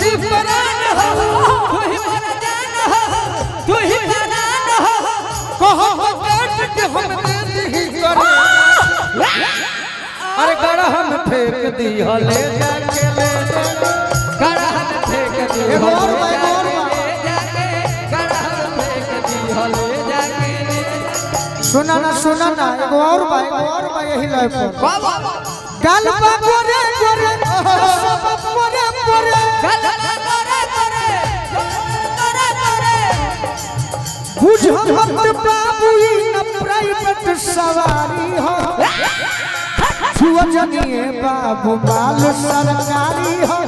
ही परान हो तू ही मेरा जान हो तू ही परान हो कहो काट के हम दे दी करे अरे गड़ा हम फेंक दिया ले जाके ले गड़ा हम फेंक दिया और भाई जाके गड़ा हम फेंक दिया ले जाके सुना ना एगो और भाई यही लाइफ गल गोरे गोरे सब गोरे गोरे गल गोरे गोरे बुझो मत बाबू ई न प्राइवेट सवारी हो छुआ जनिए बाबू माल सरकारी हो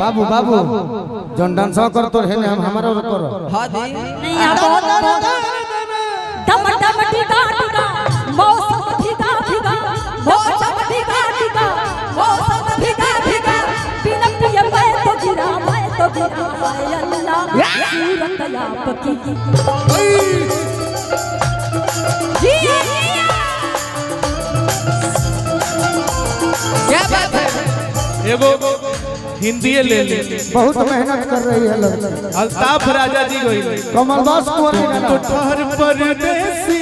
बाबू बाबू जोन डांस कर तो है हम हमारा करो हां दी नहीं आ बहुत दम दम ठीका ठीका मौसम ठीका ठीका मौसम ठीका ठीका मौसम ठीका ठीका बिन पिए मैं तो गिरा हाय अल्लाह सूरत आपकी जी क्या बात है एगो हिंदी ले बहुत मेहनत कर रही है लड़की अल्ताफ राजा जी गई कमलदास कुंवर तो ठहर परदेसी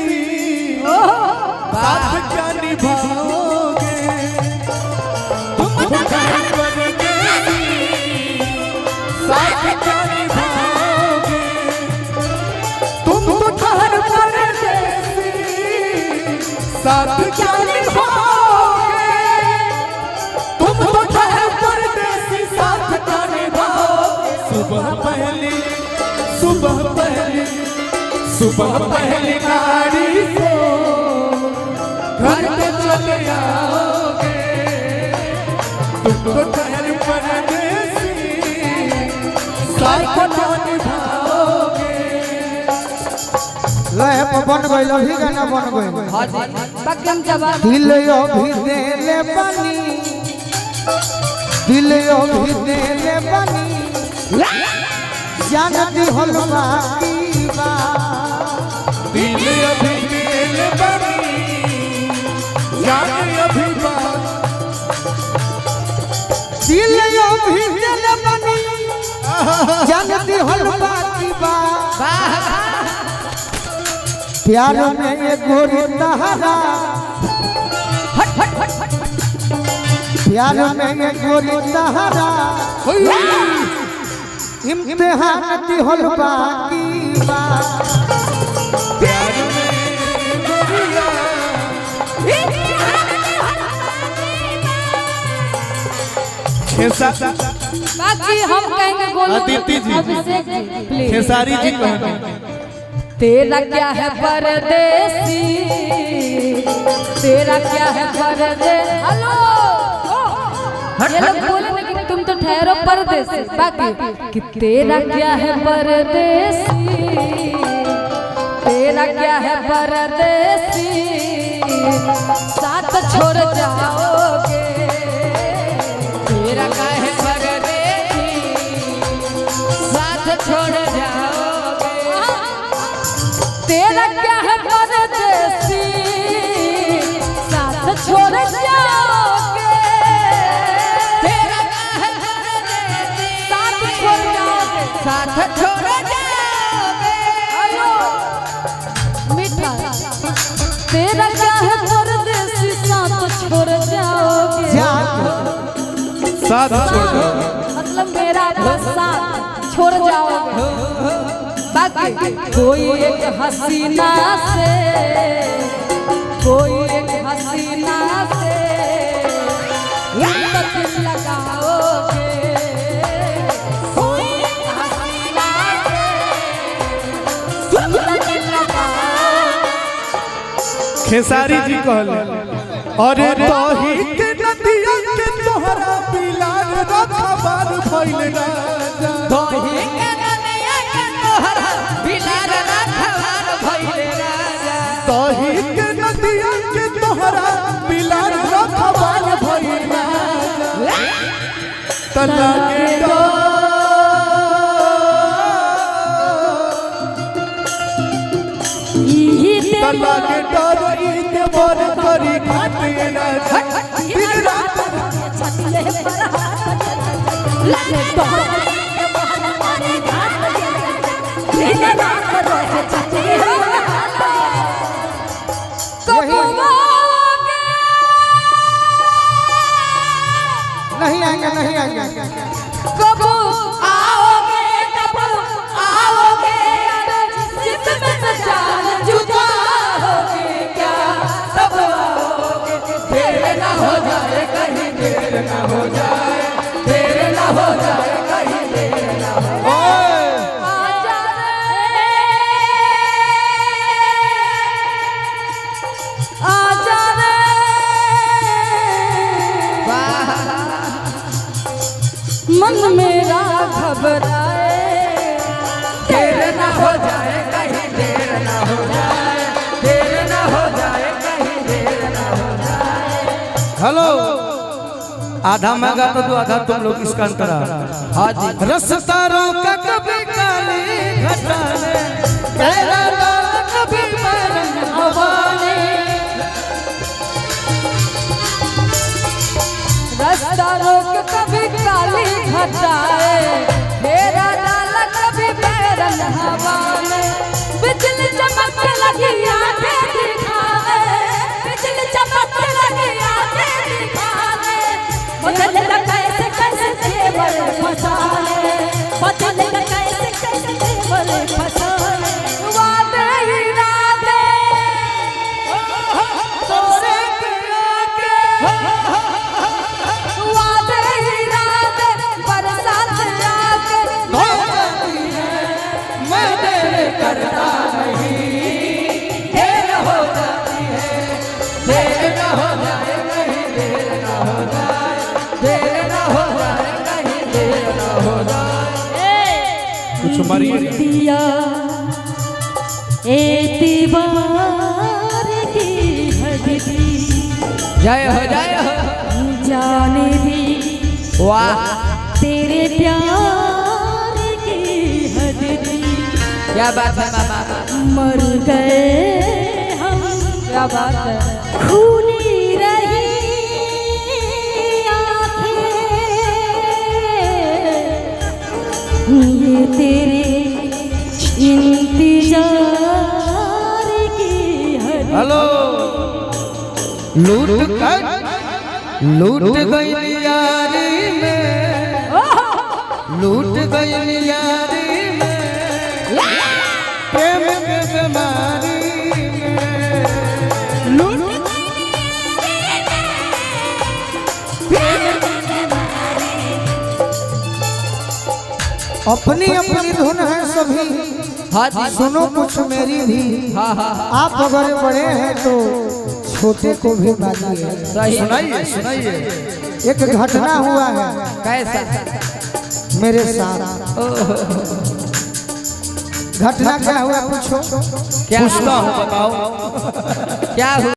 साथ क्या निभाओगे तुम ठहर परदेसी साथ क्या निभाओगे तुम तो ठहर परदेसी साथ क्या निभाओगे तुम तो ठहर परदेसी साथ क्या निभाओगे सुबह पहली गाड़ी से घर पे चले आओगे तुम तो ठहर परदेसी साथ क्या निभाओगे लय बन गइल अभी गाना बन गइल हां जी बकम जवाब दिल अभी देले बनी दिल अभी देले बनी जानती हलवा की बात दिल अभी देले बनी जान अभी बात दिल अभी देले बनी जानती हलवा की बात प्यार में ये गोरी तहरा प्यार में ये गोरी तहरा इम्तिहान दी हलवा की बात प्यार में गोरिया बाकी हम कहेंगे गोलू अदिति जी प्लीज खेसारी जी कहेंगे तेरा क्या है परदेसी तेरा क्या है परदेसी हेलो ये लोग बोले ना कि तुम तो ठहरो परदेसी बाकी कि तेरा क्या है परदेसी तेरा क्या है परदेसी साथ छोड़ जाओगे तेरा क्या है परदेसी साथ छोड़ जाओगे तेरा क्या है परदेसी साथ छोड़ जाओगे तेरा क्या है परदेसी साथ छोड़ जाओगे साथ छोड़ जाओगे हेलो मीठा तेरा क्या है परदेसी साथ छोड़ जाओगे साथ छोड़ मतलब मेरा बस साथ छोड़ जाओगे बाकी कोई एक हसीना से कोई एक हसीना से दिल लगाओगे कोई एक हसीना से दिल लगाओगे खेसारी जी कहले अरे तोही के नदिया के तोहरा बिलार रखबार भइल राजा तोही के नदिया के तोहरा बिलार रखबार भइल राजा तोही के नदिया के तोहरा बिलार रखबार भइल राजा तना के पर लगे तोहर के बहन मारे घाट दिन रात रोज छचे नहीं आएंगे नहीं आएंगे कब आओगे जिसमें सजान जुदा होगे क्या कब आओगे देर ना हो जाए कहीं देर ना हो जाए देर ना हो जाए कहीं देर ना हो जाए आजा रे मन मेरा घबराए देर ना हो जाए कहीं देर ना हो जाए देर ना हो जाए कहीं देर ना हो जाए। हेलो आधा मांगा तो दो आधा तुम लोग इसका अंतरा। हाँ जी रास्ता रोका कभी काली घटाने तेरा लाल कभी बरन हवाने रास्ता रोक कभी काली घटाए मेरा डाल कभी बैरन हवा में बिजली चमक लगी आंखें दिखावे बिजली चमक लगी आंखें दिखावे बदल कैसे कैसे जेवर फसाने बदल कैसे कैसे जेवर फसाने वादे इरादे तुमसे वादे इरादे बरसात आके हो जाती है मैं देर करता नहीं देर हो जाती है देर ना हो जाए कहीं देर ना हो जाए देर ना हो जाए कहीं देर ना हो जाए। कुछ मारिए दिया एतबार की हद थी जय हो जाने भी वाह तेरे प्यार की हद थी क्या बात है मामा मर गए हम क्या बात है खूनी रही आँखें ये तेरे इंतजार की हद हेलो लूट गई यारी में लूट गई यारी में प्रेम के बीमारी में लूट अपनी अपनी धुन है सभी। हाँ जी सुनो कुछ मेरी भी। हाँ हाँ आप अगर बड़े हैं तो छोटे को भी बाजिए। सही सुनाइए सुनाइए। एक घटना हुआ है कैसा मेरे साथ। घटना क्या हुआ पूछो। क्या पूछता हूँ बताओ। क्या हुआ